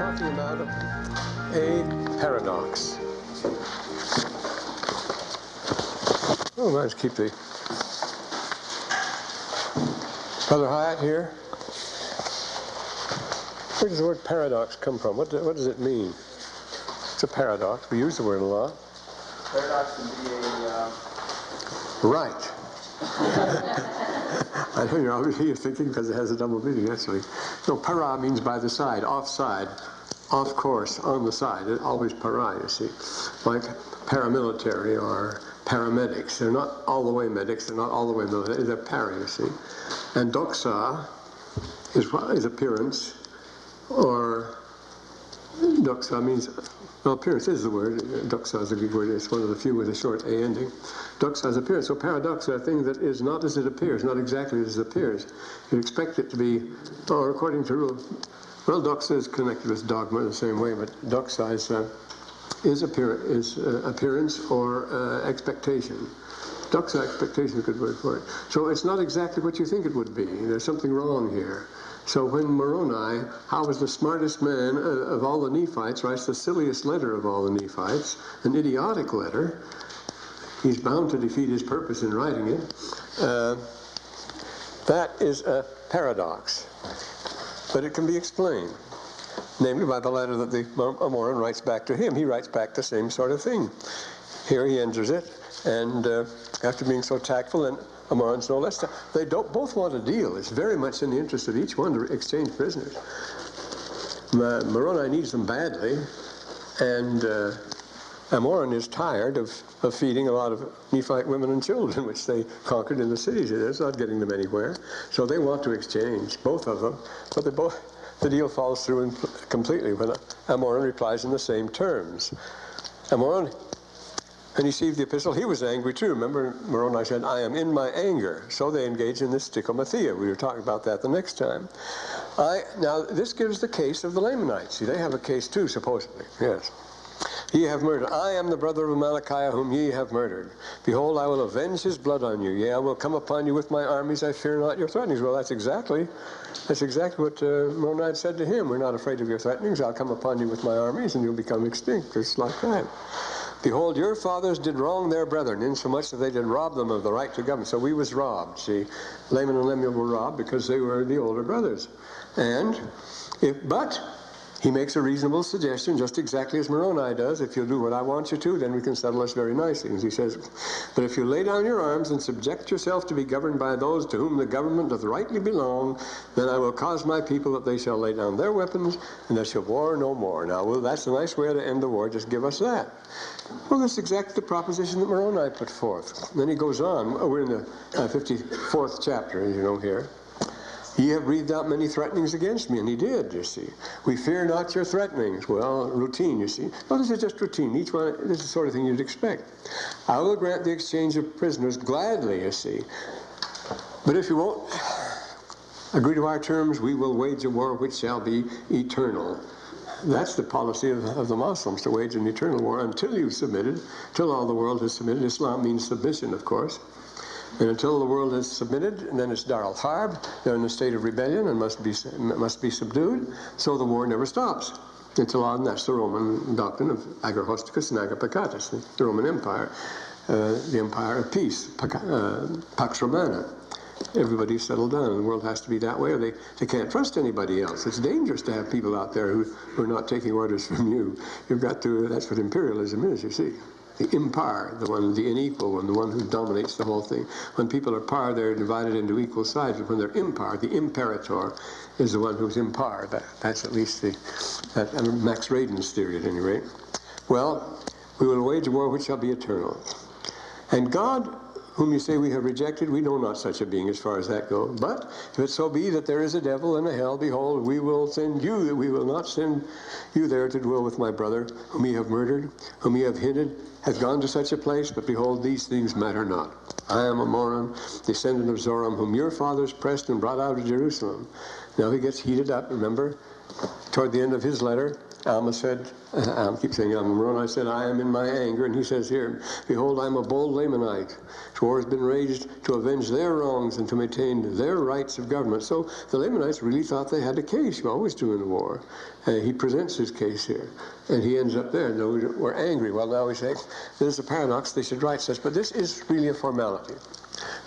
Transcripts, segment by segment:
talking about a paradox. Oh, let's keep the Brother Hyatt here. Where does the word paradox come from? What does it mean? It's a paradox. We use the word a lot. Paradox would be a... Right. I know you're thinking because it has a double meaning, actually. No, para means by the side, offside, off course, on the side. It's always para, you see. Like paramilitary or paramedics. They're not all the way medics, they're not all the way military, they're para, you see. And doxa is appearance, or doxa means, well, appearance is the word. Doxa is a Greek word. It's one of the few with a short A ending. Doxa is appearance. So paradox is a thing that is not as it appears, not exactly as it appears. You expect it to be, or according to rule. Well, doxa is connected with dogma the same way, but doxa is appearance or expectation. Doxa, expectation is a good word for it. So it's not exactly what you think it would be. There's something wrong here. So when Moroni, how was the smartest man of all the Nephites, writes the silliest letter of all the Nephites, an idiotic letter, he's bound to defeat his purpose in writing it. That is a paradox. But it can be explained, namely by the letter that the Mormon writes back to him. He writes back the same sort of thing. Here he enters it, and after being so tactful, and Amoron's no less. They don't both want a deal. It's very much in the interest of each one to exchange prisoners. Moroni needs them badly, and Amoron is tired of feeding a lot of Nephite women and children, which they conquered in the cities. It's not getting them anywhere. So they want to exchange, both of them. But the deal falls through completely when Amoron replies in the same terms. Amoron, when he received the epistle, he was angry too. Remember, Moroni said, I am in my anger. So they engage in this stichomathia. We were talking about that the next time. Now, this gives the case of the Lamanites. See, they have a case too, supposedly. Yes. Ye have murdered. I am the brother of Amalickiah whom ye have murdered. Behold, I will avenge his blood on you. Yea, I will come upon you with my armies. I fear not your threatenings. Well, that's exactly what Moroni had said to him. We're not afraid of your threatenings. I'll come upon you with my armies, and you'll become extinct. It's like that. Behold, your fathers did wrong their brethren, insomuch that they did rob them of the right to govern. So we was robbed. See, Laman and Lemuel were robbed because they were the older brothers. But he makes a reasonable suggestion, just exactly as Moroni does. If you'll do what I want you to, then we can settle this very nicely. He says, but if you lay down your arms and subject yourself to be governed by those to whom the government doth rightly belong, then I will cause my people that they shall lay down their weapons, and they shall war no more. Now, well, that's a nice way to end the war. Just give us that. Well, that's exactly the proposition that Moroni put forth. Then he goes on. We're in the 54th chapter, as you know here. Ye have breathed out many threatenings against me, and he did, you see. We fear not your threatenings. Well, routine, you see. Well, this is just routine. Each one, this is the sort of thing you'd expect. I will grant the exchange of prisoners gladly, you see. But if you won't agree to our terms, we will wage a war which shall be eternal. That's the policy of the Muslims, to wage an eternal war until you've submitted, till all the world has submitted. Islam means submission, of course. And until the world has submitted, and then it's Dar al-Harb, they're in a state of rebellion and must be subdued, so the war never stops. Until on, that's the Roman doctrine of ager hosticus and ager peccatus, the Roman Empire, the empire of peace, Pax Romana. Everybody's settled down, and the world has to be that way, or they can't trust anybody else. It's dangerous to have people out there who are not taking orders from you. You've got to, that's what imperialism is, you see. The impar, the unequal one, the one who dominates the whole thing. When people are par, they're divided into equal sides. But when they're impar, the imperator is the one who's impar. That's at least Max Raden's theory, at any rate. Well, we will wage a war which shall be eternal. And God, whom you say we have rejected, we know not such a being as far as that goes. But if it so be that there is a devil and a hell, behold, we will not send you there to dwell with my brother, whom ye have murdered, whom ye have hinted, hath gone to such a place, but behold, these things matter not. I am a Moron, descendant of Zoram, whom your fathers pressed and brought out of Jerusalem. Now he gets heated up, remember, toward the end of his letter, Alma said, I keep saying Alma, Moroni said, I am in my anger. And he says here, behold, I am a bold Lamanite. War has been raised to avenge their wrongs and to maintain their rights of government. So the Lamanites really thought they had a case. You always do in a war. He presents his case here. And he ends up there. No, we're angry. Well, now we say, there's a paradox. They should write such. But this is really a formality.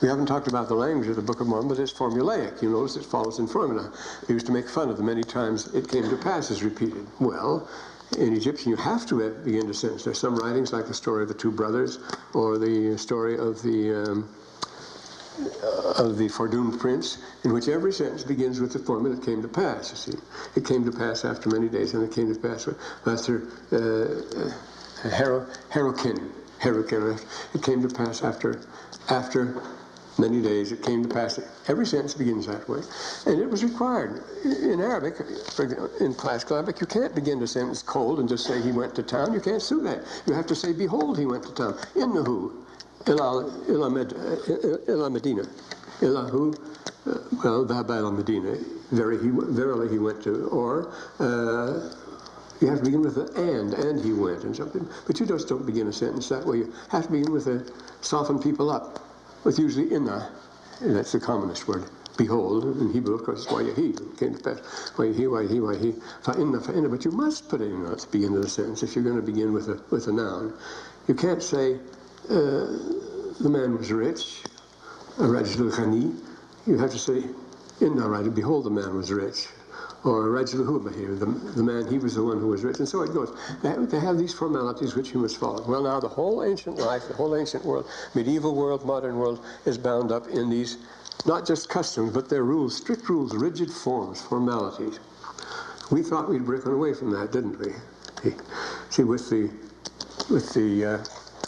We haven't talked about the language of the Book of Mormon, but it's formulaic. You notice it follows in formula. He used to make fun of the many times it came to pass is repeated. Well, in Egyptian, you have to begin to sentence. There's some writings, like the story of the two brothers, or the story of the foredoomed prince, in which every sentence begins with the formula, it came to pass, you see. It came to pass after many days, and it came to pass after Herokin. It came to pass after many days. It came to pass. Every sentence begins that way. And it was required. In Arabic, for example, in classical Arabic, you can't begin a sentence cold and just say he went to town. You can't do that. You have to say, behold, he went to town. Innahu, ila Medina. Illahu, well, dhahaba ila Medina. Verily he went to, or you have to begin with and he went, and something. But you just don't begin a sentence that way. You have to begin with a soften people up, with usually inna. That's the commonest word. Behold, in Hebrew, of course, it's wayahi. It came to pass. Wayahi. Fa'inna. But you must put in at the beginning of the sentence if you're going to begin with a noun. You can't say, the man was rich, rajul ghani. You have to say, inna rajul, behold, the man was rich. Or rajul here, the man, he was the one who was rich. And so it goes. They have these formalities which you must follow. Well, now the whole ancient life, the whole ancient world, medieval world, modern world, is bound up in these, not just customs, but their rules, strict rules, rigid forms, formalities. We thought we'd broken away from that, didn't we? See, with the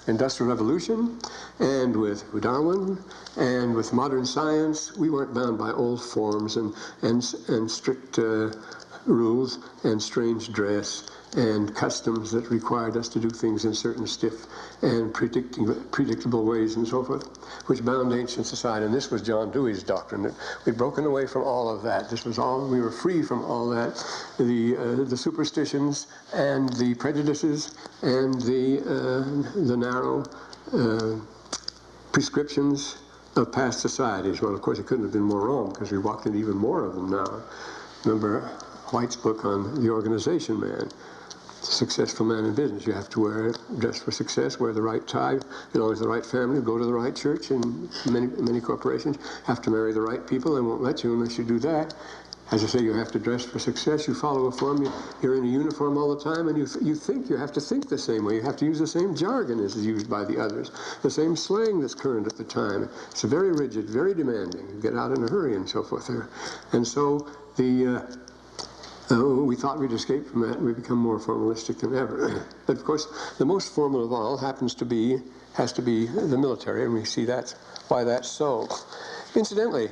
Industrial Revolution, and with Darwin, and with modern science, we weren't bound by old forms and strict rules and strange dress and customs that required us to do things in certain stiff and predictable ways and so forth, which bound ancient society. And this was John Dewey's doctrine. That we'd broken away from all of that. This was all, we were free from all that. The superstitions and the prejudices and the narrow prescriptions of past societies. Well, of course, it couldn't have been more wrong, because we walked into even more of them now. Remember White's book on the organization man, the successful man in business. You have to dress for success, wear the right tie, belong to the right family, go to the right church, and many corporations have to marry the right people. They won't let you unless you do that. As I say, you have to dress for success. You follow a form. You're in a uniform all the time, and you think. You have to think the same way. You have to use the same jargon as is used by the others, the same slang that's current at the time. It's very rigid, very demanding. You get out in a hurry and so forth there. And so we thought we'd escape from that, and we become more formalistic than ever. But of course, the most formal of all has to be the military, and we see that's why that's so. Incidentally,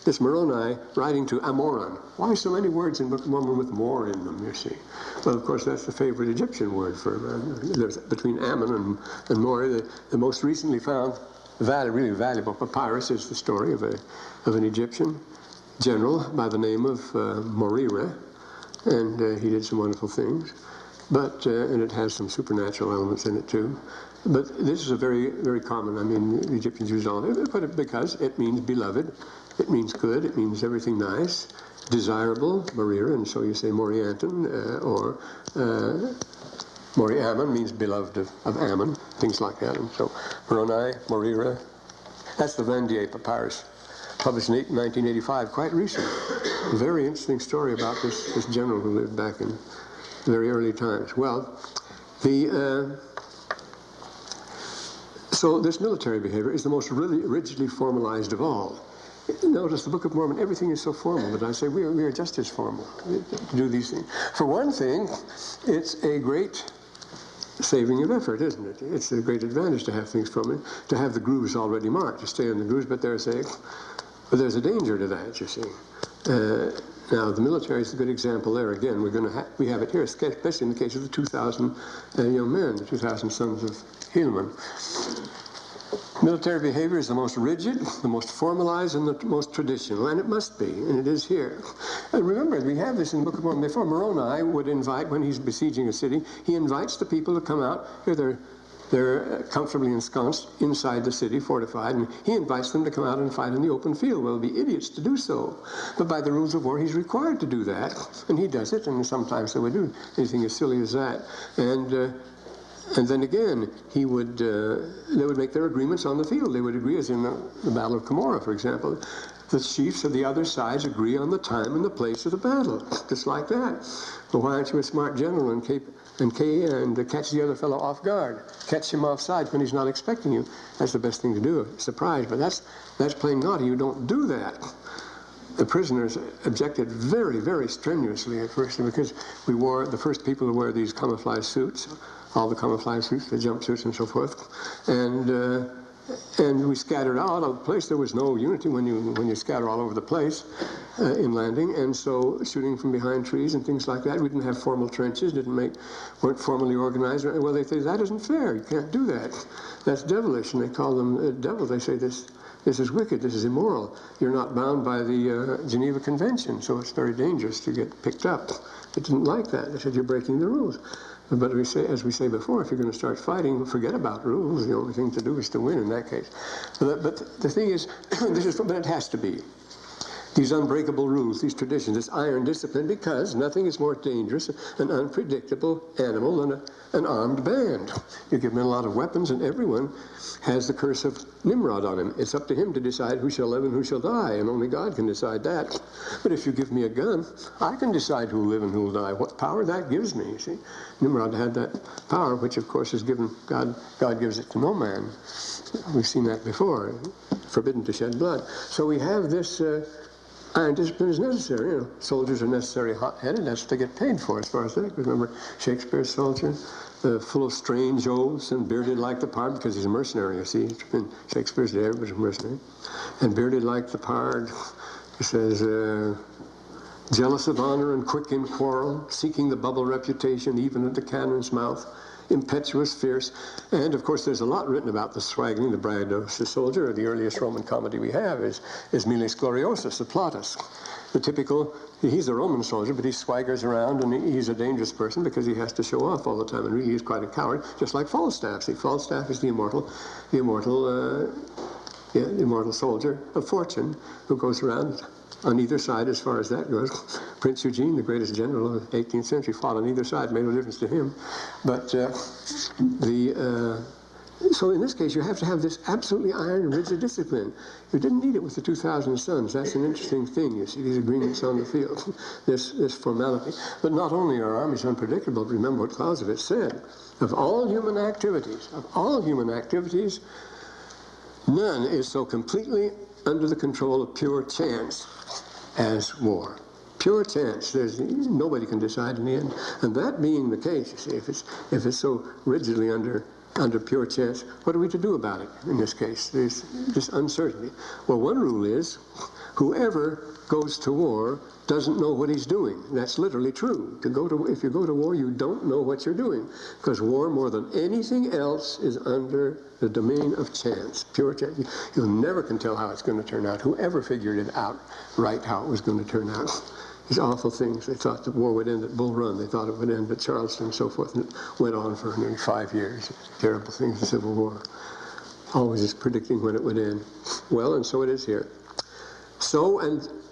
this Moroni writing to Amoron. Why so many words in Book of Mormon with more in them, you see? Well, of course, that's the favorite Egyptian word for between Ammon and Mori. The most recently found really valuable papyrus is the story of an Egyptian general by the name of Morira, and he did some wonderful things. But and it has some supernatural elements in it too. But this is a very, very common. I mean, the Egyptians used all of it, but because it means beloved. It means good, it means everything nice, desirable, Morira, and so you say Morianton, or Mori-Ammon means beloved of Ammon, things like that. And so Moroni, Morira, that's the Vandier papyrus, published in 1985, quite recent. A very interesting story about this general who lived back in very early times. Well, so this military behavior is the most really rigidly formalized of all. Notice the Book of Mormon, everything is so formal, but I say we are just as formal to do these things. For one thing, it's a great saving of effort, isn't it? It's a great advantage to have things formal, to have the grooves already marked, to stay in the grooves, but there's a danger to that, you see. Now, the military is a good example there. Again, we have it here, especially in the case of the 2,000 young men, the 2,000 sons of Helaman. Military behavior is the most rigid, the most formalized, and the most traditional, and it must be, and it is here. And remember, we have this in the Book of Mormon before. Moroni would invite, when he's besieging a city, he invites the people to come out. Here they're comfortably ensconced inside the city, fortified, and he invites them to come out and fight in the open field. Well, they'll be idiots to do so. But by the rules of war, he's required to do that, and he does it, and sometimes they would do anything as silly as that. And then again, they would make their agreements on the field. They would agree, as in the Battle of Cumorah, for example. The chiefs of the other sides agree on the time and the place of the battle, just like that. Well, why aren't you a smart general and catch the other fellow off guard? Catch him offside when he's not expecting you. That's the best thing to do, surprise. But that's plain naughty. You don't do that. The prisoners objected very, very strenuously at first, because we wore the first people to wear these camouflage suits, all the camouflage suits, the jumpsuits and so forth, and we scattered out of the place. There was no unity when you scatter all over the place in landing, and so shooting from behind trees and things like that. We didn't have formal trenches, weren't formally organized. Well, they say that isn't fair. You can't do that. That's devilish, and they call them devils. They say this is wicked, this is immoral. You're not bound by the Geneva Convention, so it's very dangerous to get picked up. They didn't like that. They said, you're breaking the rules. But as we say before, if you're going to start fighting, forget about rules. The only thing to do is to win in that case. But the thing is, but it has to be. These unbreakable rules, these traditions, this iron discipline, because nothing is more dangerous, an unpredictable animal than an armed band. You give men a lot of weapons, and everyone has the curse of Nimrod on him. It's up to him to decide who shall live and who shall die, and only God can decide that. But if you give me a gun, I can decide who will live and who will die. What power that gives me, you see? Nimrod had that power, which of course is given, God gives it to no man. We've seen that before, forbidden to shed blood. So we have this iron discipline is necessary. You know, soldiers are necessarily hot-headed. That's what they get paid for, as far as that. Remember Shakespeare's soldier, full of strange oaths and bearded like the pard, because he's a mercenary, you see. In Shakespeare's day, everybody's a mercenary. And bearded like the pard, he says, jealous of honor and quick in quarrel, seeking the bubble reputation even at the cannon's mouth, impetuous, fierce. And of course there's a lot written about the swaggering, the braggadocious soldier. The earliest Roman comedy we have is Miles Gloriosus, the Plautus. The typical, he's a Roman soldier, but he swaggers around, and he's a dangerous person because he has to show off all the time, and really he's quite a coward, just like Falstaff. See, Falstaff is the immortal soldier of fortune who goes around on either side as far as that goes. Prince Eugene, the greatest general of the 18th century, fought on either side, made no difference to him. But so in this case, you have to have this absolutely iron and rigid discipline. You didn't need it with the 2,000 sons. That's an interesting thing, you see, these agreements on the field, this formality. But not only are armies unpredictable, but remember what Clausewitz said. Of all human activities, none is so completely under the control of pure chance as war. Pure chance. Nobody can decide in the end. And that being the case, you see, if it's so rigidly under pure chance, what are we to do about it in this case? There's this uncertainty. Well, one rule is, whoever goes to war doesn't know what he's doing. That's literally true. If you go to war, you don't know what you're doing, because war, more than anything else, is under the domain of chance, pure chance. You never can tell how it's going to turn out. Whoever figured it out right, how it was going to turn out? These awful things. They thought the war would end at Bull Run. They thought it would end at Charleston and so forth. And it went on for nearly 5 years. Terrible things, the Civil War. Always just predicting when it would end. Well, and so it is here.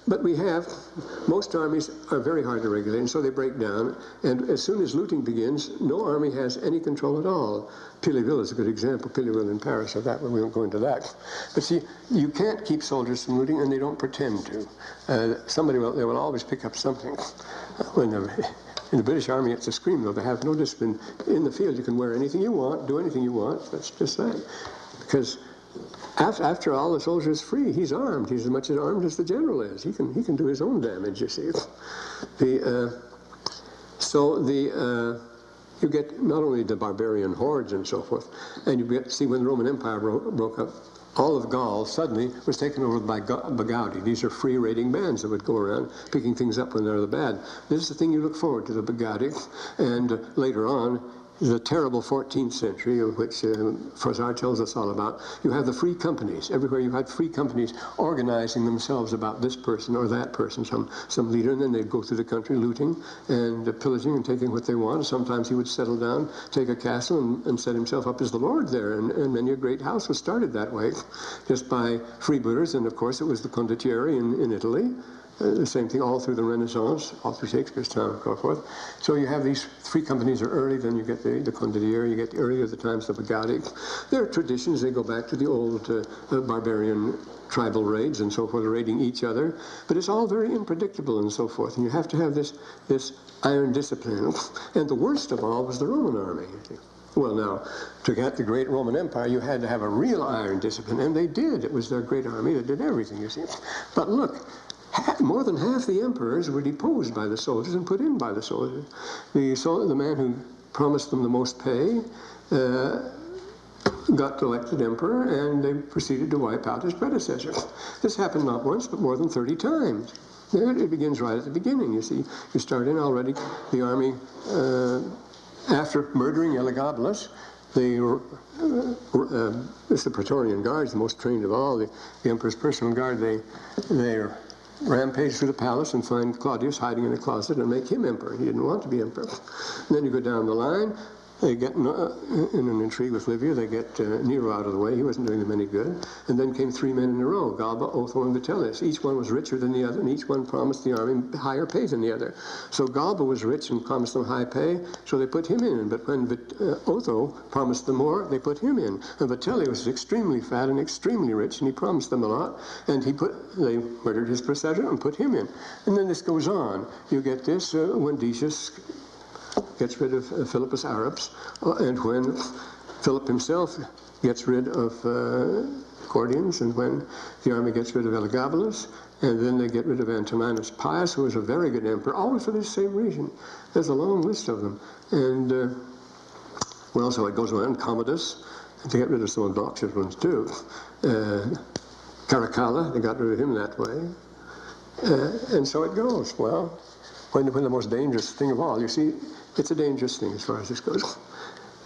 But most armies are very hard to regulate, and so they break down. And as soon as looting begins, no army has any control at all. Pillyville is a good example. Pillyville in Paris, we won't go into that. But see, you can't keep soldiers from looting, and they don't pretend to. They will always pick up something. In the British Army, it's a scream, though. They have no discipline. In the field, you can wear anything you want, do anything you want. That's just that. Because after all, the soldier is free. He's armed. He's as much as armed as the general is. He can do his own damage, you see. You get not only the barbarian hordes and so forth, and see when the Roman Empire broke up, all of Gaul suddenly was taken over by Bagaudae. These are free raiding bands that would go around picking things up when they're bad. This is the thing you look forward to, the Bagaudae, and later on, the terrible 14th century, of which Froissart tells us all about, you have the free companies. Everywhere you had free companies organizing themselves about this person or that person, some leader, and then they'd go through the country looting and pillaging and taking what they want. Sometimes he would settle down, take a castle, and set himself up as the lord there, and many a great house was started that way, just by freebooters, and of course it was the condottieri in Italy. The same thing all through the Renaissance, all through Shakespeare's time, and so forth. So you have these free companies are early, then you get the condottieri, you get the earlier the times of the Gaudi. Their traditions, they go back to the old barbarian tribal raids and so forth, raiding each other. But it's all very unpredictable and so forth. And you have to have this iron discipline. And the worst of all was the Roman army. Well, now, to get the great Roman Empire, you had to have a real iron discipline, and they did. It was their great army that did everything, you see. But look, more than half the emperors were deposed by the soldiers and put in by the soldiers. The man who promised them the most pay got elected emperor, and they proceeded to wipe out his predecessor. This happened not once, but more than 30 times. It begins right at the beginning, you see. You start in already, the army, after murdering Elagabalus, it's the Praetorian Guards, the most trained of all, the emperor's personal guard, they rampage through the palace and find Claudius hiding in a closet and make him emperor. He didn't want to be emperor. And then you go down the line, they get in an intrigue with Livia, they get Nero out of the way. He wasn't doing them any good. And then came 3 men in a row, Galba, Otho, and Vitellius. Each one was richer than the other, and each one promised the army higher pay than the other. So Galba was rich and promised them high pay, so they put him in. But when Otho promised them more, they put him in. And Vitellius was extremely fat and extremely rich, and he promised them a lot. And they murdered his processor and put him in. And then this goes on. You get this when Decius gets rid of Philippus Arabs, and when Philip himself gets rid of Gordians, and when the army gets rid of Elagabalus, and then they get rid of Antoninus Pius, who was a very good emperor, always for this same reason. There's a long list of them. And, well, so it goes on, Commodus, and they get rid of some obnoxious ones too. Caracalla, they got rid of him that way. And so it goes. Well, when the most dangerous thing of all, you see, it's a dangerous thing as far as this goes,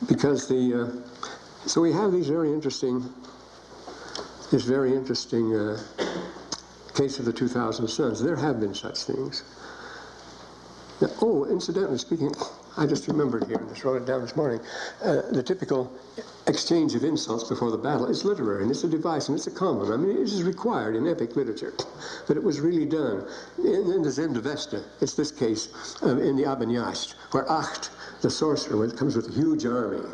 because so we have this very interesting case of the 2,000 sons. There have been such things. Now, oh, incidentally speaking, I just remembered here, and just wrote it down this morning, the typical exchange of insults before the battle is literary, and it's a device, and it's a common. I mean, it is required in epic literature, but it was really done. In the Zend Vesta, it's this case in the Abanyast, where Acht, the sorcerer, comes with a huge army,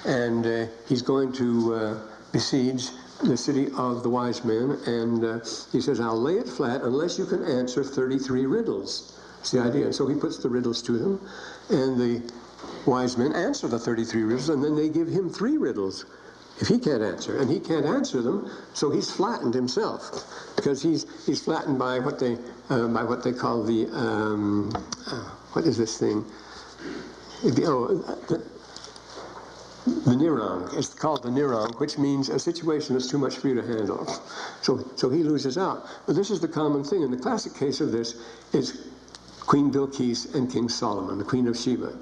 and he's going to besiege the city of the wise men, and he says, I'll lay it flat unless you can answer 33 riddles. That's the idea. And so he puts the riddles to them, and the wise men answer the 33 riddles, and then they give him 3 riddles if he can't answer. And he can't answer them, so he's flattened himself, because he's flattened by what they call the what is this thing? The nirang. It's called the nirang, which means a situation that's too much for you to handle. So he loses out. But this is the common thing, and the classic case of this is Queen Bilqis and King Solomon, the Queen of Sheba.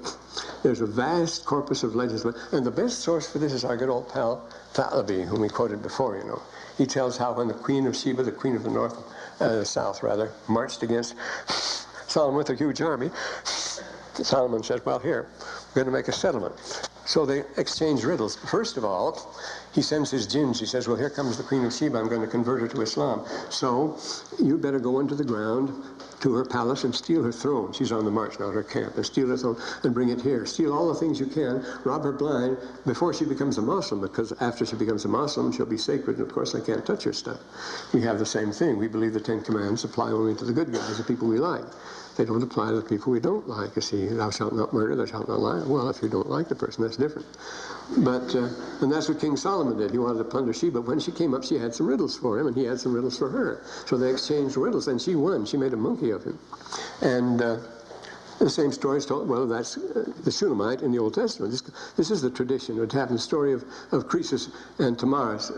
There's a vast corpus of legends, and the best source for this is our good old pal Thalaby, whom we quoted before, you know. He tells how when the Queen of Sheba, the Queen of the South, marched against Solomon with a huge army, Solomon said, well, here, we're going to make a settlement. So they exchange riddles. First of all, he sends his jinns. He says, well, here comes the Queen of Sheba. I'm going to convert her to Islam. So you better go into the ground to her palace and steal her throne. She's on the march now, her camp. And steal her throne and bring it here. Steal all the things you can. Rob her blind before she becomes a Muslim, because after she becomes a Muslim, she'll be sacred. And, of course, they can't touch her stuff. We have the same thing. We believe the 10 Commandments apply only to the good guys, the people we like. They don't apply to the people we don't like. You see, thou shalt not murder, thou shalt not lie. Well, if you don't like the person, that's different. But, and that's what King Solomon did. He wanted to plunder Sheba. When she came up, she had some riddles for him, and he had some riddles for her. So they exchanged riddles, and she won. She made a monkey of him. And the same story is told, well, that's the Shunammite in the Old Testament. This is the tradition. It happened, the story of Croesus and Tamaris.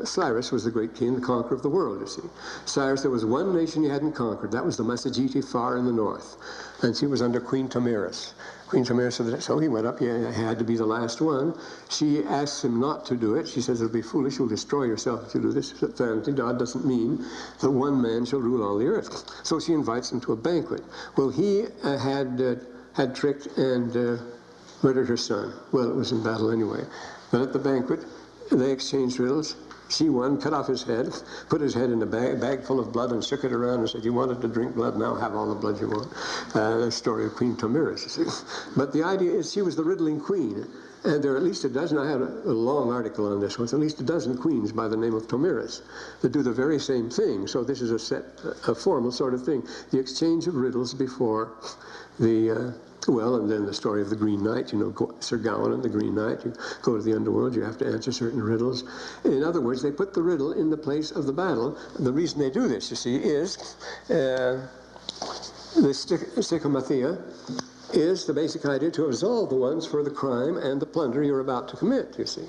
Cyrus was the great king, the conqueror of the world, you see. Cyrus, there was one nation he hadn't conquered. That was the Massagetae far in the north. And she was under Queen Tamiris. Queen Tomira said that, so he went up. He had to be the last one. She asks him not to do it. She says, it'll be foolish. You'll destroy yourself if you do this. Vanity, God doesn't mean that one man shall rule all the earth. So she invites him to a banquet. Well, he had tricked and murdered her son. Well, it was in battle anyway. But at the banquet, they exchanged riddles. She won, cut off his head, put his head in a bag full of blood and shook it around and said, you wanted to drink blood, now have all the blood you want. The story of Queen Tomira, you see. But the idea is she was the riddling queen. And there are at least a dozen, I had a long article on this one, at least a dozen queens by the name of Tomiras that do the very same thing. So this is a formal sort of thing. The exchange of riddles before the... well, and then the story of the Green Knight, you know, Sir Gawain and the Green Knight. You go to the underworld, you have to answer certain riddles. In other words, they put the riddle in the place of the battle. The reason they do this, you see, is the stichomathia is the basic idea to absolve the ones for the crime and the plunder you're about to commit, you see.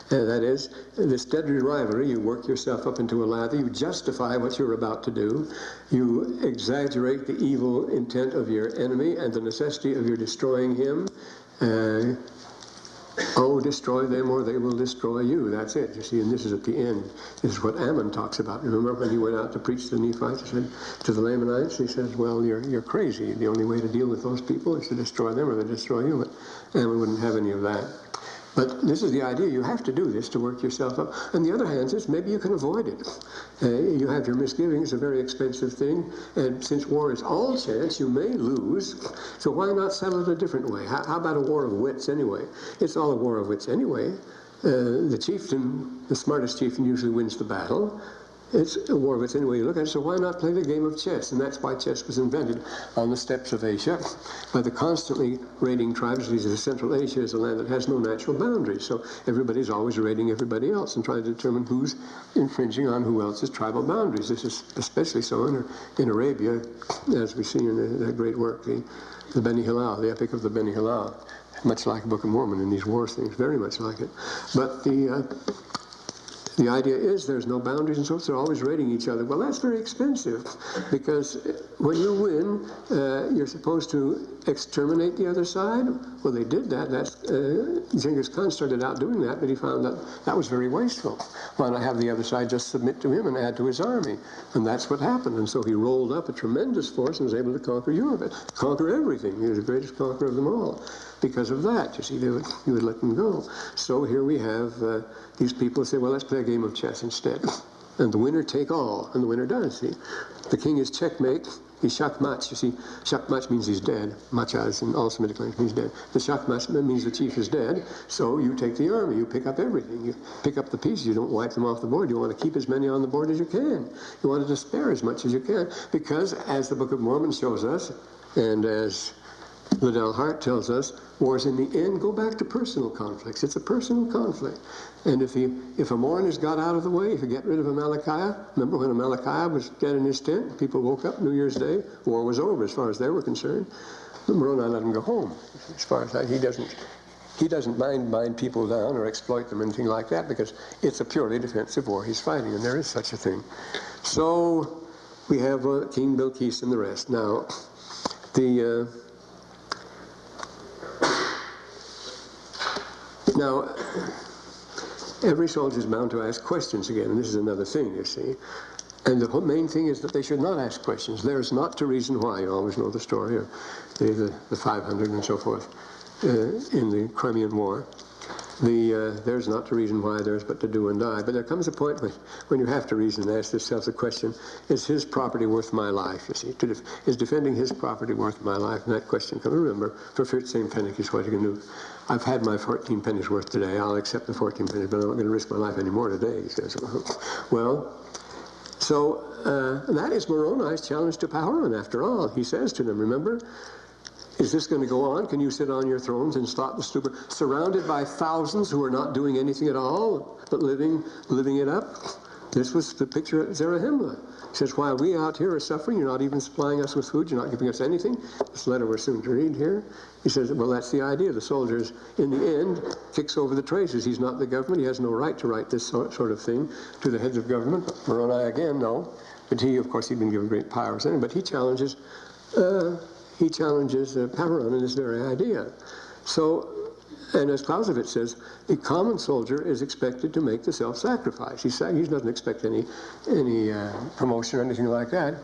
That is, this deadly rivalry, you work yourself up into a lather, you justify what you're about to do, you exaggerate the evil intent of your enemy and the necessity of your destroying him. Oh, destroy them or they will destroy you. That's it, you see, and this is at the end. This is what Ammon talks about. Remember when he went out to preach to the Nephites, he said, to the Lamanites, he said, well, you're crazy. The only way to deal with those people is to destroy them or they destroy you. But Ammon wouldn't have any of that. But this is the idea. You have to do this to work yourself up. On the other hand, is maybe you can avoid it. You have your misgivings, a very expensive thing. And since war is all chance, you may lose. So why not settle it a different way? How about a war of wits anyway? It's all a war of wits anyway. The chieftain, the smartest chieftain usually wins the battle. It's a war of wits anyway you look at it, so why not play the game of chess? And that's why chess was invented on the steppes of Asia by the constantly raiding tribes. Central Asia is a land that has no natural boundaries, so everybody's always raiding everybody else and trying to determine who's infringing on who else's tribal boundaries. This is especially so in Arabia, as we see in that great work, the Beni Hillel, the epic of the Beni Hillel, much like the Book of Mormon in these wars things, very much like it. But the idea is there's no boundaries, and so they're always raiding each other. Well, that's very expensive, because when you win, you're supposed to exterminate the other side. Well, they did that. Genghis Khan started out doing that, but he found that that was very wasteful. Why not have the other side just submit to him and add to his army? And that's what happened. And so he rolled up a tremendous force and was able to conquer Europe, conquer everything. He was the greatest conqueror of them all. Because of that, you see, he would let them go. So here we have these people say, well, let's play a game of chess instead. And the winner take all, and the winner does, see. The king is checkmate, he's shakmat, you see. Shakmat means he's dead. Machas in all Semitic language means dead. The shakmat means the chief is dead, so you take the army, you pick up everything. You pick up the pieces, you don't wipe them off the board. You want to keep as many on the board as you can. You want to spare as much as you can, because as the Book of Mormon shows us, and as Liddell Hart tells us, wars in the end go back to personal conflicts. It's a personal conflict. And if a Moron has got out of the way, if you get rid of Amalickiah, remember when Amalickiah was dead in his tent, people woke up New Year's Day, war was over as far as they were concerned. The Moroni let him go home. As far as that, he doesn't bind people down or exploit them, anything like that, because it's a purely defensive war he's fighting, and there is such a thing. So we have King Bilqis and the rest. Now, Now, every soldier is bound to ask questions again, and this is another thing, you see. And the main thing is that they should not ask questions. There's not to reason why. You always know the story of the 500 and so forth in the Crimean War. There's not to reason why, there's but to do and die. But there comes a point when you have to reason and ask yourself the question, is his property worth my life, you see? Is defending his property worth my life? And that question comes. Remember, for 15 pennies is what you can do. I've had my 14 pennies worth today. I'll accept the 14 pennies, but I'm not going to risk my life anymore today, he says. Well, so that is Moroni's challenge to power, and after all, he says to them, remember, is this going to go on? Can you sit on your thrones and stop the stupor, surrounded by thousands who are not doing anything at all, but living it up? This was the picture at Zarahemla. He says, while we out here are suffering, you're not even supplying us with food, you're not giving us anything. This letter we're soon to read here. He says, well, that's the idea. The soldiers, in the end, kicks over the traces. He's not the government. He has no right to write this sort of thing to the heads of government. Moroni, again, no. But he, of course, he'd been given great powers. But he challenges he challenges Paveron in this very idea. So, and as Clausewitz says, a common soldier is expected to make the self-sacrifice. He doesn't expect any promotion or anything like that.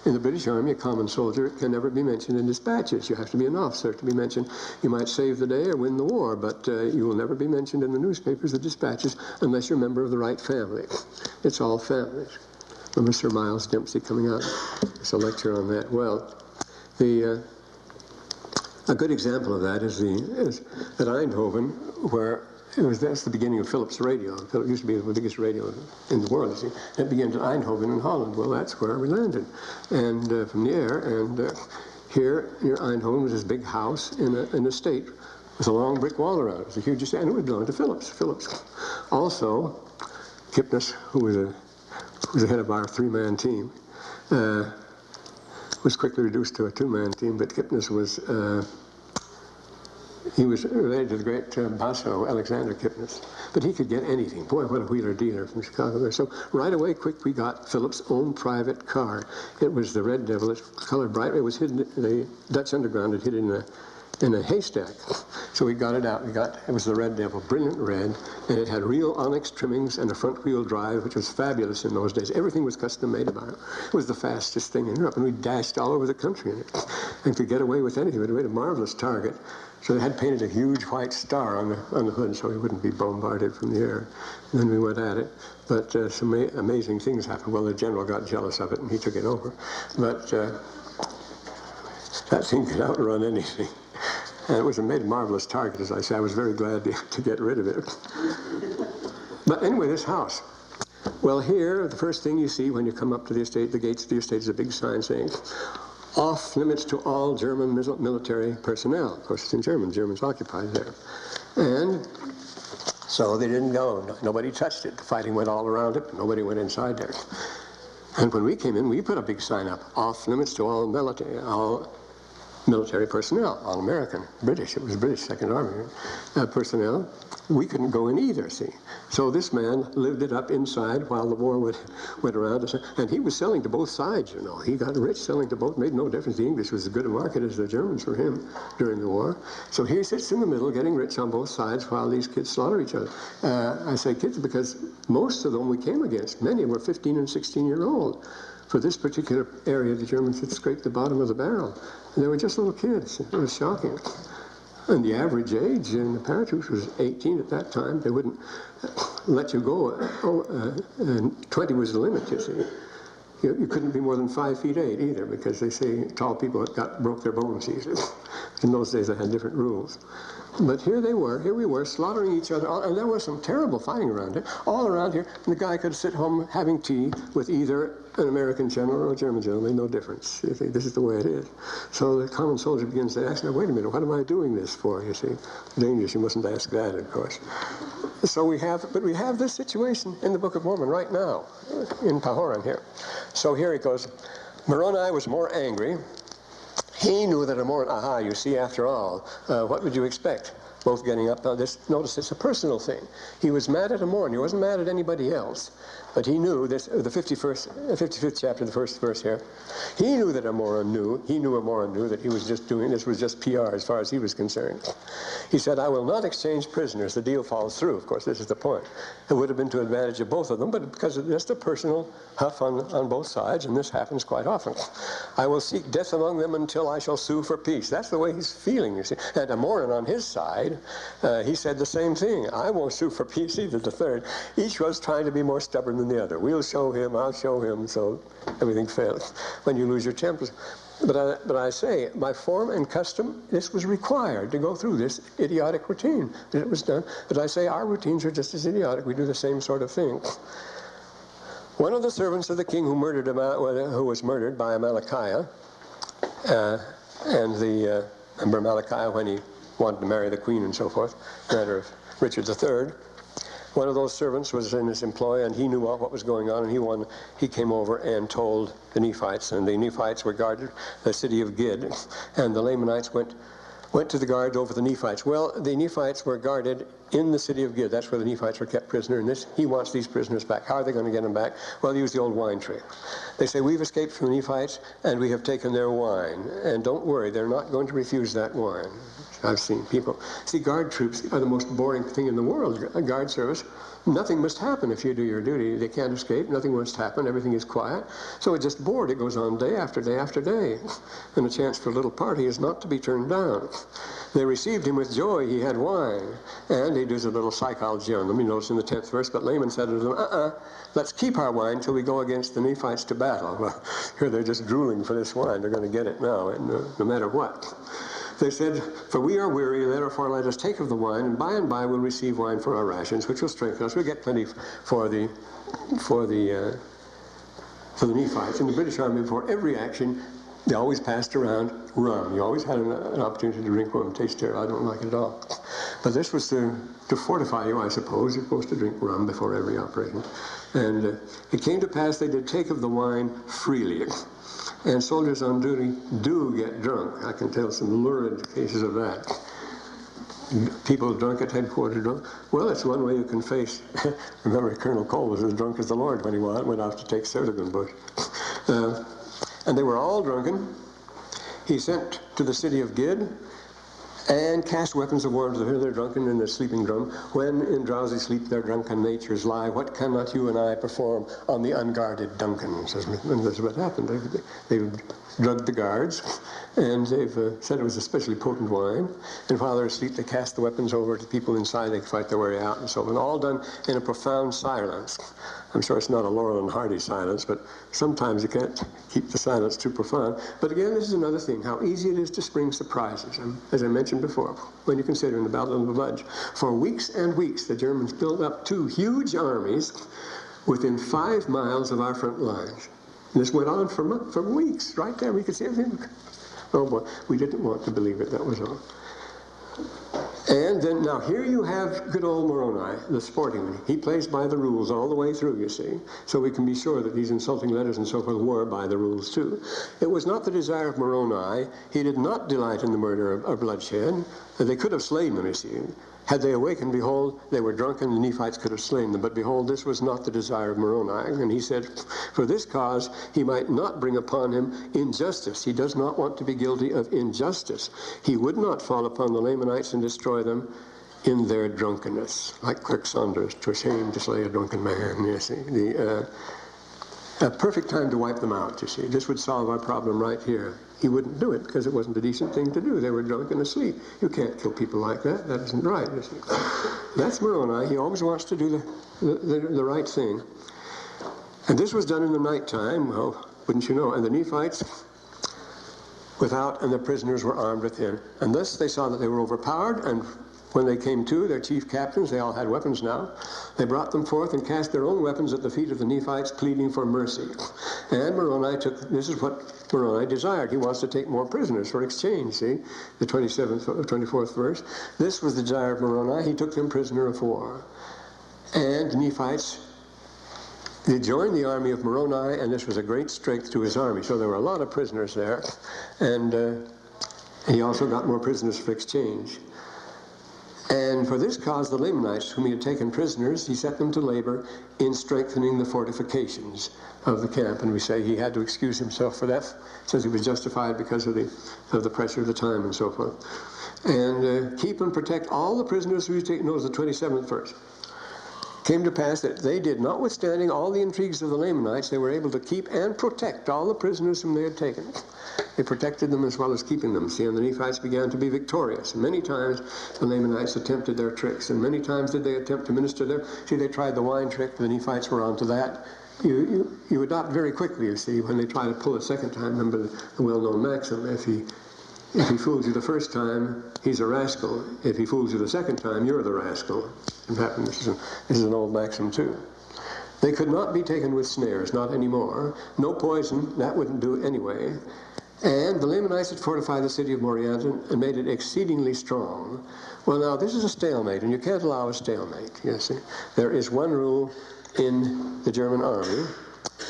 In the British Army, a common soldier can never be mentioned in dispatches. You have to be an officer to be mentioned. You might save the day or win the war, but you will never be mentioned in the newspapers or dispatches unless you're a member of the right family. It's all families. Remember Sir Miles Dempsey coming out? It's a lecture on that. Well, a good example of that is at Eindhoven, where that's the beginning of Philips radio. It used to be the biggest radio in the world, you see. It began at Eindhoven in Holland. Well, that's where we landed, and from the air. And here near Eindhoven was this big house in an estate with a long brick wall around it. It was a huge estate, and it belonged to Philips. Also, Kipnis, who was the head of our three-man team, was quickly reduced to a two-man team, but Kipnis was, he was related to the great Basso, Alexander Kipnis. But he could get anything. Boy, what a wheeler dealer from Chicago there. So right away, quick, we got Philip's own private car. It was the Red Devil. It's colored bright. It was hidden, the Dutch Underground had hid in a haystack. So we got it out. It was the Red Devil, brilliant red, and it had real onyx trimmings and a front-wheel drive, which was fabulous in those days. Everything was custom-made about it. It was the fastest thing in Europe, and we dashed all over the country in it, and could get away with anything. It made a marvelous target. So they had painted a huge white star on the hood so he wouldn't be bombarded from the air. And then we went at it. But some amazing things happened. Well, the general got jealous of it, and he took it over. But that thing could outrun anything. And it was a marvelous target, as I say. I was very glad to get rid of it. But anyway, this house. Well, here, the first thing you see when you come up to the estate, the gates of the estate, is a big sign saying, "Off limits to all German military personnel." Of course, it's in German. Germans occupied there. And so they didn't go. Nobody touched it. The fighting went all around it, but nobody went inside there. And when we came in, we put a big sign up, "Off limits to all military personnel," all American, British. It was British Second Army personnel. We couldn't go in either, see. So this man lived it up inside while the war went around. And he was selling to both sides, you know. He got rich selling to both. Made no difference. The English was as good a market as the Germans for him during the war. So he sits in the middle getting rich on both sides while these kids slaughter each other. I say kids because most of them we came against, many were 15 and 16-year-old. For this particular area, the Germans had scraped the bottom of the barrel. And they were just little kids. It was shocking. And the average age in the paratroops was 18 at that time. They wouldn't let you go. And 20 was the limit, you see. You couldn't be more than 5'8" either, because they say tall people broke their bones easily. In those days, they had different rules. But here we were, slaughtering each other, and there was some terrible fighting around it, all around here. And the guy could sit home having tea with either an American general or a German general, made no difference. You see, this is the way it is. So the common soldier begins to ask, now, wait a minute, what am I doing this for, you see? Dangerous, you mustn't ask that, of course. So we have this situation in the Book of Mormon right now, in Pahoran here. So here it goes, Moroni was more angry. He knew that a Mormon, you see, after all, what would you expect? Both getting up. Now, notice it's a personal thing. He was mad at a Mormon. He wasn't mad at anybody else. But he knew this, the 55th chapter, the first verse here. He knew that a Mormon knew that he was just doing, this was just PR as far as he was concerned. He said, I will not exchange prisoners. The deal falls through. Of course, this is the point. It would have been to advantage of both of them, but because of just a personal huff on both sides, and this happens quite often. I will seek death among them until I shall sue for peace. That's the way he's feeling, you see. And a Mormon on his side, he said the same thing. I won't sue for peace either, the third. Each was trying to be more stubborn than the other. We'll show him, I'll show him, so everything fails when you lose your tempers. But I say, by form and custom, this was required to go through this idiotic routine. It was done. But I say our routines are just as idiotic. We do the same sort of thing. One of the servants of the king who was murdered by Amalickiah, remember Amalickiah when he wanted to marry the queen and so forth, matter of Richard III. One of those servants was in his employ, and he knew what was going on, and he came over and told the Nephites, and the Nephites were guarded the city of Gid, and the Lamanites went to the guard over the Nephites. Well, the Nephites were guarded in the city of Gid. That's where the Nephites were kept prisoner. And he wants these prisoners back. How are they going to get them back? Well, they use the old wine trick. They say, we've escaped from the Nephites, and we have taken their wine. And don't worry, they're not going to refuse that wine. I've seen people. See, guard troops are the most boring thing in the world. A guard service, nothing must happen if you do your duty. They can't escape. Nothing must happen. Everything is quiet. So it's just bored. It goes on day after day after day. And a chance for a little party is not to be turned down. They received him with joy. He had wine. And he does a little psychology on them. You notice in the 10th verse, but Laman said to them, let's keep our wine till we go against the Nephites to battle. Well, here they're just drooling for this wine. They're going to get it now, no matter what. They said, for we are weary, therefore let us take of the wine, and by we'll receive wine for our rations, which will strengthen us. We'll get plenty for the Nephites. In the British Army, before every action, they always passed around rum. You always had an opportunity to drink rum. It tastes terrible. I don't like it at all. But this was to fortify you, I suppose. You're supposed to drink rum before every operation. And it came to pass they did take of the wine freely. And soldiers on duty do get drunk. I can tell some lurid cases of that. People drunk at headquarters drunk. Well, it's one way you can face. Remember, Colonel Cole was as drunk as the Lord when he went off to take Surdogan Bush. And they were all drunken. He sent to the city of Gid and cast weapons of war into the they're drunken in the sleeping drum. When in drowsy sleep their drunken natures lie, what cannot you and I perform on the unguarded Duncans? And that's what happened. They've drugged the guards, and they've said it was especially potent wine. And while they're asleep, they cast the weapons over to people inside. They fight their way out and so on. All done in a profound silence. I'm sure it's not a Laurel and Hardy silence, but sometimes you can't keep the silence too profound. But again, this is another thing, how easy it is to spring surprises. And as I mentioned before, when you consider in the Battle of the Bulge, for weeks and weeks, the Germans built up 2 huge armies within 5 miles of our front lines. And this went on for weeks, right there. We could see everything. Oh boy, we didn't want to believe it, that was all. And then, now here you have good old Moroni, the sportingman. He plays by the rules all the way through, you see. So we can be sure that these insulting letters and so forth were by the rules too. It was not the desire of Moroni. He did not delight in the murder or bloodshed. They could have slain them, you see. Had they awakened, behold, they were drunken, the Nephites could have slain them. But behold, this was not the desire of Moroni. And he said, for this cause he might not bring upon him injustice. He does not want to be guilty of injustice. He would not fall upon the Lamanites and destroy them in their drunkenness. Like Clerk Saunders, 'twere shame to slay a drunken man. You see, a perfect time to wipe them out, you see. This would solve our problem right here. He wouldn't do it because it wasn't a decent thing to do. They were drunk and asleep. You can't kill people like that. That isn't right, you see. That's Moroni. He always wants to do the right thing. And this was done in the nighttime, well, wouldn't you know. And the Nephites without, and the prisoners were armed within. And thus they saw that they were overpowered, and when they came to, their chief captains, they all had weapons now, they brought them forth and cast their own weapons at the feet of the Nephites, pleading for mercy. And Moroni took, this is what Moroni desired. He wants to take more prisoners for exchange, see? The 24th verse. This was the desire of Moroni. He took them prisoner of war. And the Nephites, they joined the army of Moroni, and this was a great strength to his army. So there were a lot of prisoners there. And he also got more prisoners for exchange. And for this cause, the Lamanites, whom he had taken prisoners, he set them to labor in strengthening the fortifications of the camp. And we say he had to excuse himself for that, since he was justified because of the pressure of the time and so forth. And keep and protect all the prisoners who he had taken. Notice the 27th verse. Came to pass that they did, notwithstanding all the intrigues of the Lamanites, they were able to keep and protect all the prisoners whom they had taken. They protected them as well as keeping them. See, and the Nephites began to be victorious. And many times the Lamanites attempted their tricks, and many times did they attempt to minister there. See, they tried the wine trick. The Nephites were onto that. You adopt very quickly, you see, when they try to pull a second time. Remember the well-known maxim, if he fools you the first time, he's a rascal. If he fools you the second time, you're the rascal. In fact, this is an old maxim too. They could not be taken with snares, not anymore. No poison, that wouldn't do anyway. And the Lamanites had fortified the city of Morianton and made it exceedingly strong. Well, now, this is a stalemate, and you can't allow a stalemate, you see. There is one rule in the German army,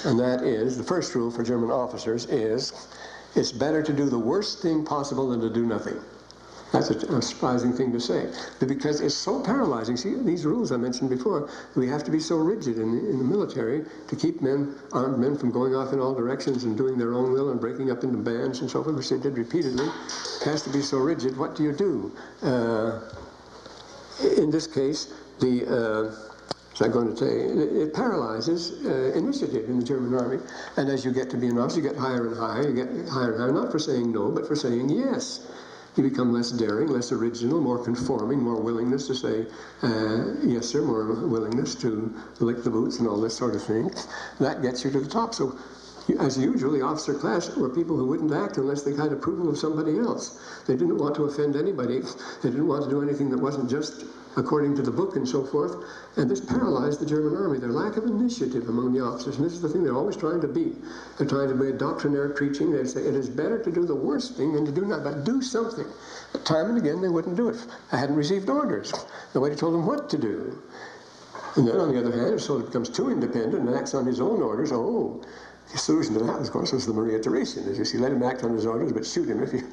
and that is, the first rule for German officers is, it's better to do the worst thing possible than to do nothing. That's a surprising thing to say, but because it's so paralyzing. See, these rules I mentioned before, we have to be so rigid in the military to keep armed men from going off in all directions and doing their own will and breaking up into bands and so forth, which they did repeatedly. It has to be so rigid. What do you do? In this case, as I'm going to say, it paralyzes initiative in the German army. And as you get to be an officer, you get higher and higher. You get higher and higher, not for saying no, but for saying yes. You become less daring, less original, more conforming, more willingness to say yes, sir, more willingness to lick the boots and all this sort of thing. That gets you to the top. So, as usual, the officer class were people who wouldn't act unless they had approval of somebody else. They didn't want to offend anybody. They didn't want to do anything that wasn't just according to the book and so forth. And this paralyzed the German army, their lack of initiative among the officers. And this is the thing they're always trying to beat. They're trying to be a doctrinaire preaching. They say it is better to do the worst thing than to do nothing, but do something. But time and again, they wouldn't do it. I hadn't received orders. Nobody told them what to do. And then, on the other hand, if soldier becomes too independent and acts on his own orders, the solution to that, of course, was the Maria Theresian. As you see, let him act on his orders, but shoot him if he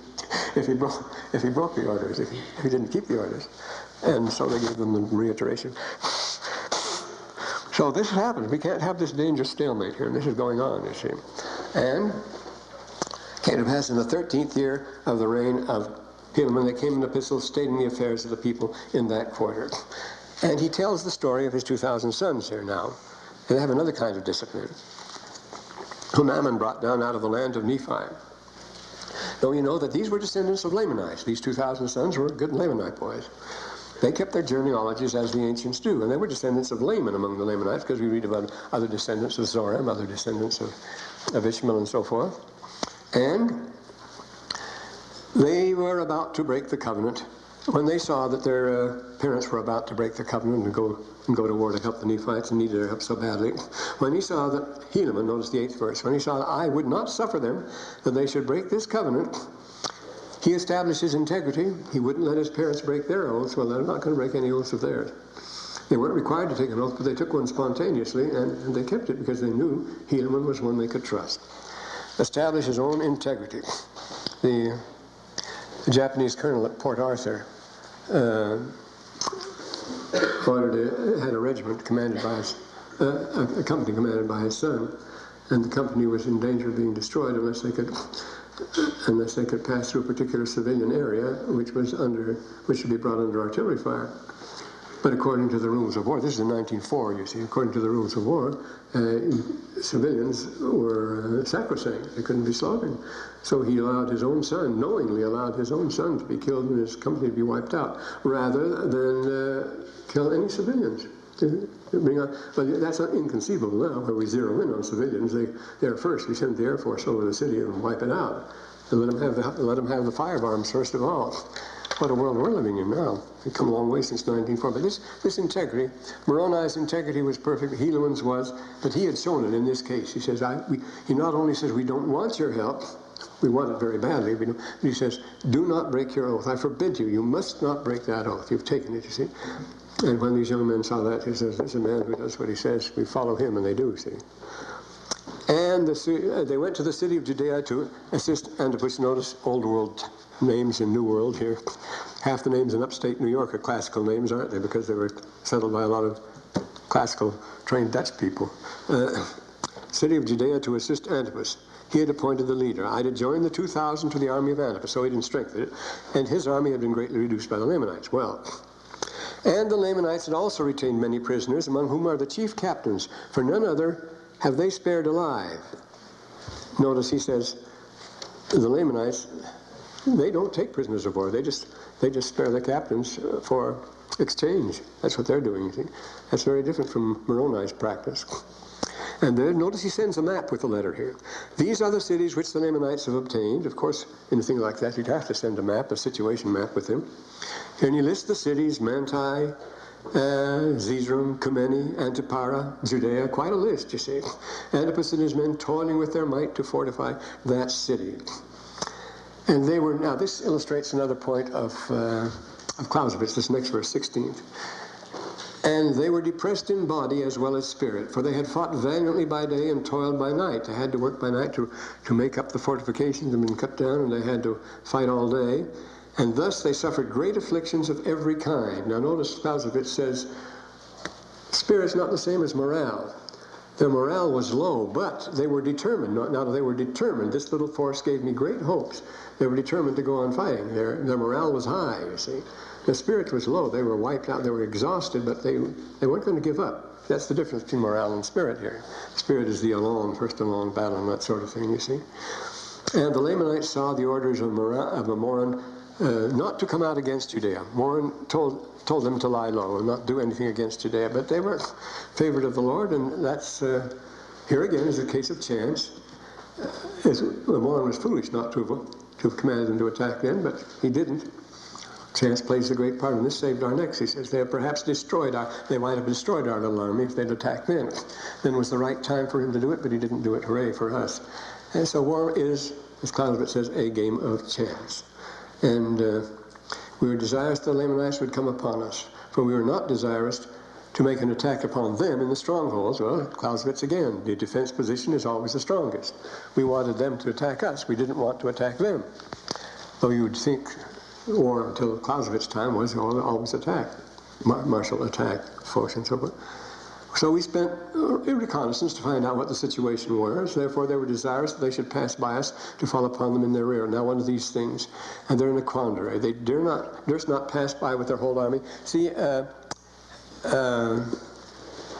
broke the orders, if he didn't keep the orders. And so they gave them the Maria Theresian. So this happens. We can't have this dangerous stalemate here, and this is going on, you see. And came to pass in the 13th year of the reign of Helaman, there came an epistle stating the affairs of the people in that quarter. And he tells the story of his 2,000 sons here now. And they have another kind of discipline, whom Ammon brought down out of the land of Nephi. Though you know that these were descendants of Lamanites. These 2,000 sons were good Lamanite boys. They kept their genealogies as the ancients do, and they were descendants of Laman among the Lamanites, because we read about other descendants of Zoram, other descendants of Ishmael and so forth. And they were about to break the covenant when they saw that their parents were about to break the covenant and go to war to help the Nephites and needed their help so badly. When he saw that Helaman, notice the 8th verse, when he saw that I would not suffer them, that they should break this covenant, he established his integrity. He wouldn't let his parents break their oaths. Well, they're not going to break any oaths of theirs. They weren't required to take an oath, but they took one spontaneously, and they kept it because they knew Helaman was one they could trust. Established his own integrity. The Japanese colonel at Port Arthur had a regiment commanded by a company commanded by his son, and the company was in danger of being destroyed unless they could pass through a particular civilian area which should be brought under artillery fire. But according to the rules of war, this is in 1904, you see, according to the rules of war, civilians were sacrosanct. They couldn't be slaughtered. So he allowed his own son, knowingly allowed his own son to be killed and his company to be wiped out, rather than kill any civilians. But that's not inconceivable now, where we zero in on civilians. They're first. We send the Air Force over the city and wipe it out. And let them have the firearms first of all. What a world we're living in now. We've come a long way since 1904. But this integrity, Moroni's integrity was perfect. Helaman's was, but he had shown it in this case. He says, he not only says, we don't want your help, we want it very badly, but he says, do not break your oath. I forbid you. You must not break that oath. You've taken it, you see. And when these young men saw that, he says, this is a man who does what he says. We follow him, and they do, see. And they went to the city of Judea to assist Antipas. Notice Old World names and New World here. Half the names in upstate New York are classical names, aren't they? Because they were settled by a lot of classical trained Dutch people. City of Judea to assist Antipas. He had appointed the leader. I had joined the 2,000 to the army of Antipas, so he didn't strengthen it. And his army had been greatly reduced by the Lamanites. Well, and the Lamanites had also retained many prisoners, among whom are the chief captains, for none other have they spared alive. Notice he says, the Lamanites, they don't take prisoners of war. They just spare the captains for exchange. That's what they're doing, you see. That's very different from Moroni's practice. And then notice he sends a map with the letter here. These are the cities which the Lamanites have obtained. Of course, in a thing like that, you'd have to send a map, a situation map with him. And he lists the cities, Manti, Zeezrom, Kumeni, Antipara, Judea, quite a list, you see. Antipas and his men toiling with their might to fortify that city. And they were, now this illustrates another point of Clausewitz, this next verse, 16th. And they were depressed in body as well as spirit, for they had fought valiantly by day and toiled by night. They had to work by night to make up the fortifications that had been cut down, and they had to fight all day. And thus they suffered great afflictions of every kind. Now notice Clausewitz says, spirit's not the same as morale. Their morale was low, but they were determined. Now they were determined. This little force gave me great hopes. They were determined to go on fighting. Their morale was high, you see. The spirit was low. They were wiped out. They were exhausted, but they weren't going to give up. That's the difference between morale and spirit here. Spirit is the alone, first alone battle and that sort of thing, you see. And the Lamanites saw the orders of the Moron not to come out against Judea. Moron told them to lie low and not do anything against Judea, but they were favored of the Lord, and that's, here again is a case of chance. The Moron was foolish not to have commanded them to attack then, but he didn't. Chance plays a great part, and this saved our necks. He says they have perhaps they might have destroyed our little army if they'd attacked then. Then was the right time for him to do it, but he didn't do it. Hooray for us. And so war is, as Clausewitz says, a game of chance. And we were desirous the Lamanites would come upon us, for we were not desirous to make an attack upon them in the strongholds. Well, Clausewitz again, the defense position is always the strongest. We wanted them to attack us. We didn't want to attack them. Though you would think war until Clausewitz's time was always attack, martial attack force and so forth. So we spent a reconnaissance to find out what the situation was. Therefore, they were desirous that they should pass by us to fall upon them in their rear. Now, one of these things, and they're in a quandary. They durst not pass by with their whole army. See,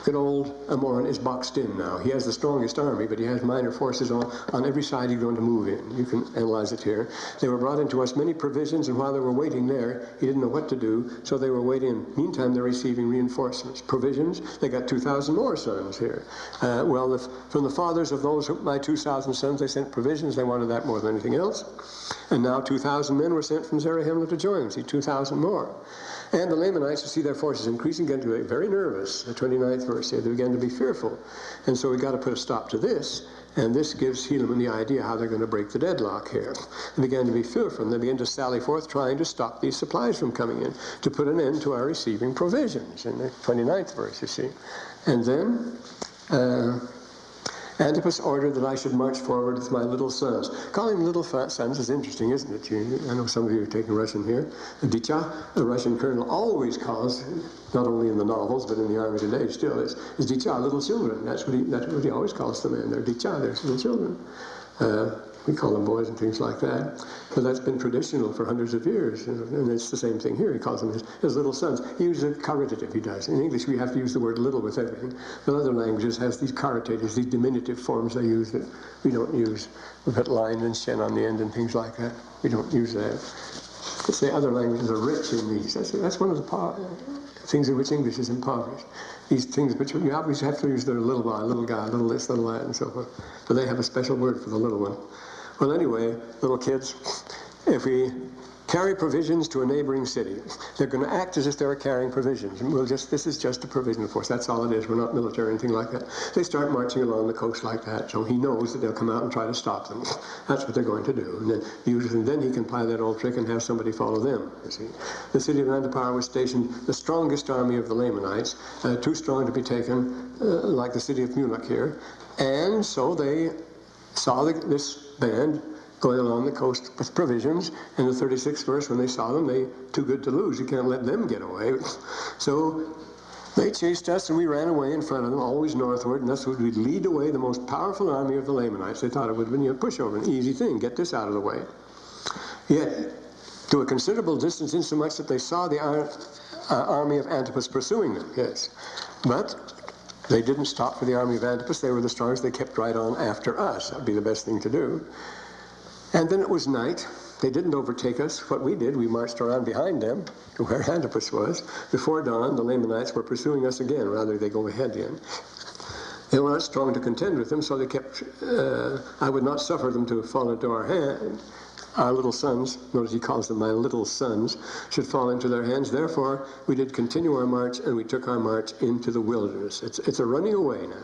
good old Moron is boxed in now. He has the strongest army, but he has minor forces on every side he's going to move in. You can analyze it here. They were brought into us many provisions, and while they were waiting there, he didn't know what to do, so they were waiting. Meantime, they're receiving reinforcements. Provisions, they got 2,000 more sons here. From the fathers of those, my 2,000 sons, they sent provisions. They wanted that more than anything else. And now 2,000 men were sent from Zarahemla to join them. See, 2,000 more. And the Lamanites, to see their forces increasing, began to get very nervous. The 29th verse here, they began to be fearful. And so we got to put a stop to this. And this gives Helaman the idea how they're going to break the deadlock here. They began to be fearful, and they began to sally forth trying to stop these supplies from coming in, to put an end to our receiving provisions, in the 29th verse, you see. And then Antipas ordered that I should march forward with my little sons. Calling them little sons is interesting, isn't it? I know some of you are taking Russian here. Dicha, the Russian colonel, always calls, not only in the novels, but in the army today still, is Dicha, little children. That's what he always calls the men. They're Dicha, they're little children. We call them boys and things like that. But that's been traditional for hundreds of years. And it's the same thing here. He calls them his little sons. He uses a caritative, he does. In English, we have to use the word little with everything. But other languages has these caritatives, these diminutive forms they use that we don't use. We put line and shen on the end and things like that. We don't use that. Let's say other languages are rich in these. That's one of the things in which English is impoverished. These things, but you obviously have to use their little guy, little this, little that, and so forth. But they have a special word for the little one. Well, anyway, little kids, if we carry provisions to a neighboring city, they're going to act as if they were carrying provisions. This is just a provision force. That's all it is. We're not military or anything like that. They start marching along the coast like that, so he knows that they'll come out and try to stop them. That's what they're going to do. And then he can play that old trick and have somebody follow them, you see. The city of Antipar was stationed, the strongest army of the Lamanites, too strong to be taken, like the city of Munich here. And so they saw this band going along the coast with provisions. In the 36th verse, when they saw them, they too good to lose. You can't let them get away. So they chased us, and we ran away in front of them, always northward, and thus would we lead away the most powerful army of the Lamanites. They thought it would have been a pushover, an easy thing, get this out of the way. Yet, to a considerable distance, insomuch that they saw the army of Antipas pursuing them, yes. But they didn't stop for the army of Antipas. They were the strongest. They kept right on after us. That would be the best thing to do. And then it was night. They didn't overtake us. What we did, we marched around behind them to where Antipas was. Before dawn, the Lamanites were pursuing us again. Rather, they go ahead again. They were not strong to contend with them, so they kept, I would not suffer them to fall into our hand. Our little sons, notice he calls them my little sons, should fall into their hands. Therefore, we did continue our march, and we took our march into the wilderness. It's a running away now.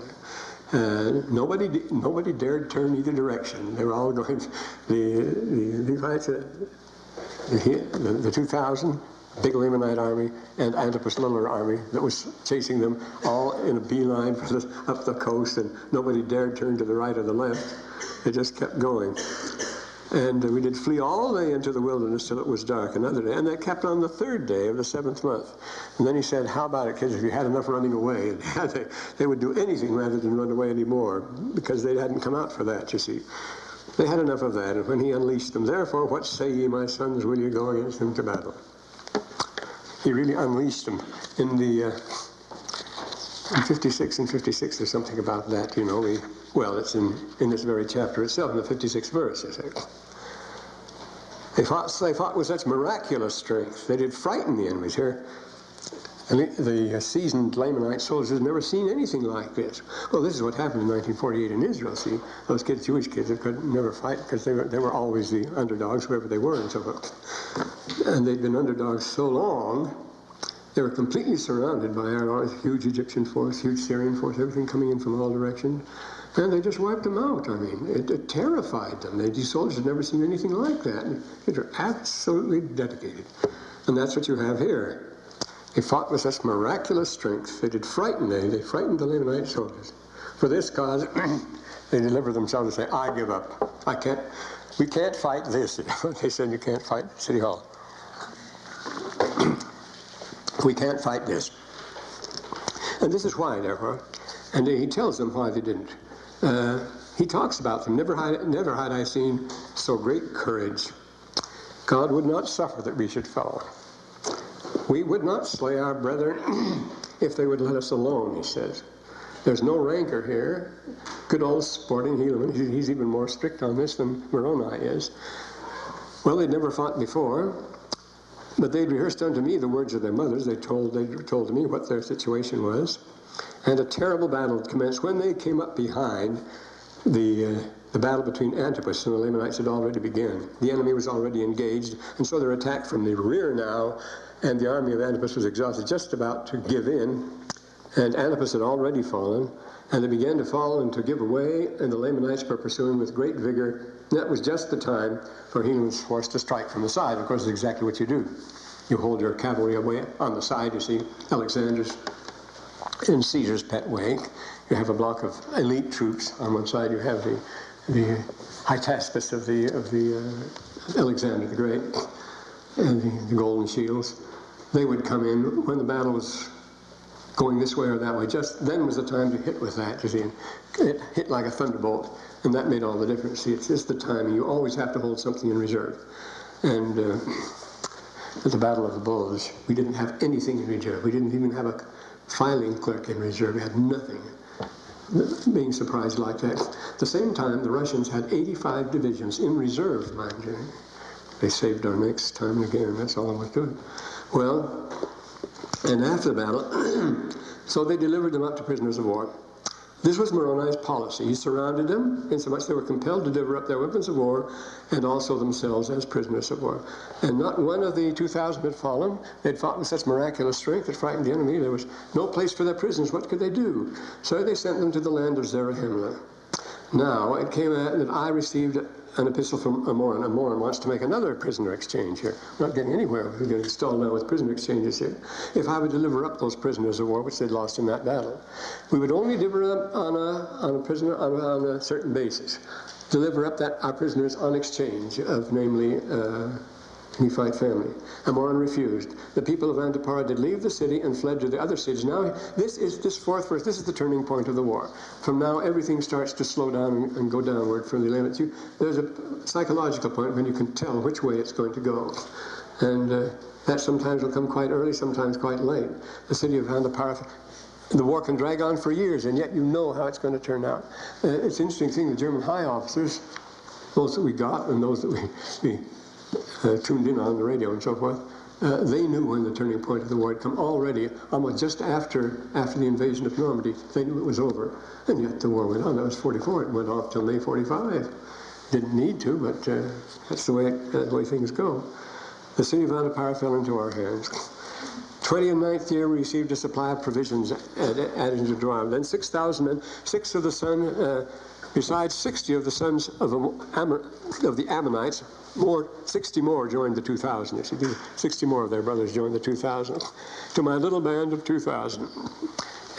Nobody dared turn either direction. They were all going. The 2,000 big Lamanite army and Antipas' littler army that was chasing them, all in a beeline up the coast, and nobody dared turn to the right or the left. It just kept going. And we did flee all day into the wilderness till it was dark another day. And that kept on the 3rd day of the 7th month. And then he said, how about it, kids, if you had enough running away? And they would do anything rather than run away anymore, because they hadn't come out for that, you see. They had enough of that. And when he unleashed them, therefore, what say ye, my sons, will you go against them to battle? He really unleashed them. In 56 and 56, there's something about that, you know. Well, it's in this very chapter itself, in the 56th verse, you say. They fought with such miraculous strength. They did frighten the enemies here. And the seasoned Lamanite soldiers had never seen anything like this. Well, this is what happened in 1948 in Israel, see. Those kids, Jewish kids, that could never fight because they were always the underdogs, whoever they were and so forth. And they'd been underdogs so long, they were completely surrounded by our huge Egyptian force, huge Syrian force, everything coming in from all directions. And they just wiped them out. I mean, it terrified them. These soldiers had never seen anything like that. They were absolutely dedicated. And that's what you have here. They fought with such miraculous strength. They did frighten them. They frightened the Lamanite soldiers. For this cause, they delivered themselves and say, I give up. We can't fight this. They said, you can't fight City Hall. We can't fight this. And this is why, therefore. And he tells them why they didn't. He talks about them. Never had I seen so great courage. God would not suffer that we should fall. We would not slay our brethren if they would let us alone, he says. There's no rancor here. Good old sporting Helaman. He's even more strict on this than Moroni is. Well, they'd never fought before, but they'd rehearsed unto me the words of their mothers. They told to me what their situation was. And a terrible battle had commenced. When they came up behind, the battle between Antipas and the Lamanites had already begun. The enemy was already engaged, and so they're attacked from the rear now, and the army of Antipas was exhausted, just about to give in, and Antipas had already fallen, and they began to fall and to give away, and the Lamanites were pursuing with great vigor. And that was just the time for Helaman's force to strike from the side. Of course, it's exactly what you do. You hold your cavalry away on the side, you see, Alexander's in Caesar's pet way. You have a block of elite troops on one side. You have the Hytaspes of Alexander the Great, and the golden shields. They would come in when the battle was going this way or that way. Just then was the time to hit with that, you see. It hit like a thunderbolt, and that made all the difference. See, it's just the timing. You always have to hold something in reserve. And at the Battle of the Bulge, we didn't have anything in reserve. We didn't even have a filing clerk in reserve. We had nothing. Being surprised like that. At the same time, the Russians had 85 divisions in reserve, mind you. They saved our necks time and again. That's all I was doing. Well, and after the battle, so they delivered them up to prisoners of war. This was Moroni's policy. He surrounded them, insomuch they were compelled to deliver up their weapons of war and also themselves as prisoners of war. And not one of the 2,000 had fallen. They'd fought with such miraculous strength that frightened the enemy. There was no place for their prisoners. What could they do? So they sent them to the land of Zarahemla. Now, it came out that I received an epistle from Moron. Moron wants to make another prisoner exchange here. We're not getting anywhere. We're getting stalled now with prisoner exchanges here. If I would deliver up those prisoners of war, which they'd lost in that battle, we would only deliver them on a prisoner on a certain basis. Deliver up our prisoners on exchange of, namely, Nephite family. And Moron refused. The people of Antipara did leave the city and fled to the other cities. Now, this fourth verse, this is the turning point of the war. From now, everything starts to slow down and go downward from the limits. There's a psychological point when you can tell which way it's going to go. And that sometimes will come quite early, sometimes quite late. The city of Antipara, the war can drag on for years, and yet you know how it's going to turn out. It's an interesting thing, the German high officers, those that we got and those that we tuned in on the radio and so forth, they knew when the turning point of the war had come already, almost just after the invasion of Normandy. They knew it was over, and yet the war went on. That was 44. It went off till May 45. Didn't need to, but that's the way things go. The city of Antipara fell into our hands. 29th year, we received a supply of provisions added into the army. Then 6,000 men, 6 of the sons, besides 60 of the sons of the Ammonites, 60 more joined the 2,000. You see, 60 more of their brothers joined the 2,000. To my little band of 2,000.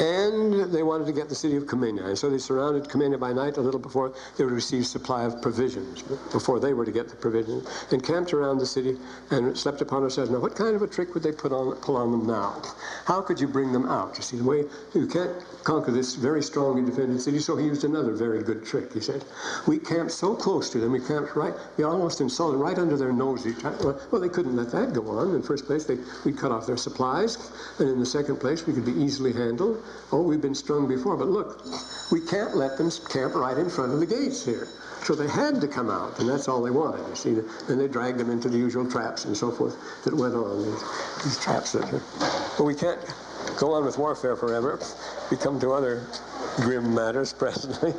And they wanted to get the city of Kamena. And so they surrounded Kamena by night a little before they would receive supply of provisions, before they were to get the provisions, and camped around the city and slept upon ourselves. Now, what kind of a trick would they pull on them now? How could you bring them out? You see, the way you can't conquer this very strongly defended city, so he used another very good trick. He said, we camped so close to them, we almost insulted right under their nose. Well, they couldn't let that go on. In the first place, we'd cut off their supplies, and in the second place, we could be easily handled. Oh, we've been strung before, but look, we can't let them camp right in front of the gates here. So they had to come out, and that's all they wanted, you see. And they dragged them into the usual traps and so forth that went on, these traps that but we can't go on with warfare forever. We come to other grim matters presently.